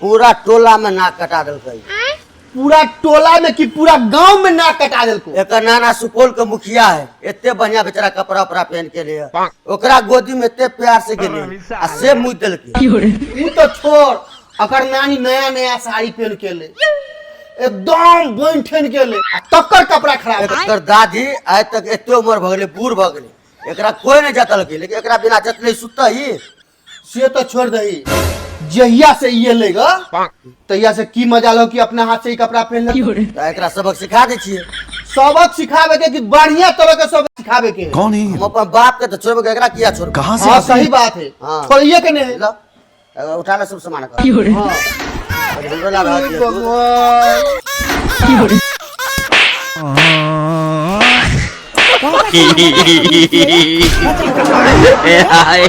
पूरा टोला में नाक कटा दिल। पूरा टोला में कि पूरा गांव में नाक कटा दिल। एक नाना सुपौल के मुखिया है, इतने बढ़िया बेचारा कपड़ा उपड़ा पहन के लिए ओकरा गोदी में इतने प्यार से गेले आ से मुँह दिल तू तो छोड़, अगर नानी नया नया साड़ी पहन के ले एकदम बन ठन के ले तकर कपड़ा खराब। एकर दादी आज तक इतने उम्र भ गेले, बूढ़ भ गेले, एकरा कोई नहीं जतल के, लेकिन एकरा बिना जतले सुता ही से तो छोड़ दही। जहिया से ये लेगा तहिया से की मजा लो कि अपने हाथ से ही कपड़ा पहन ले। एकरा सबक सिखा दे छिए। सबक सिखावे के कि बढ़िया तरह के सबक सिखावे के। कौन है हम अपन बाप के तो छोड़ के एकरा किया छोड़। कहाँ से हाँ सही बात है, हाँ। छोड़िए के नहीं। लो उठा ले सब सामान का। हाँ। हमरो ला रहा है भगवान। हाय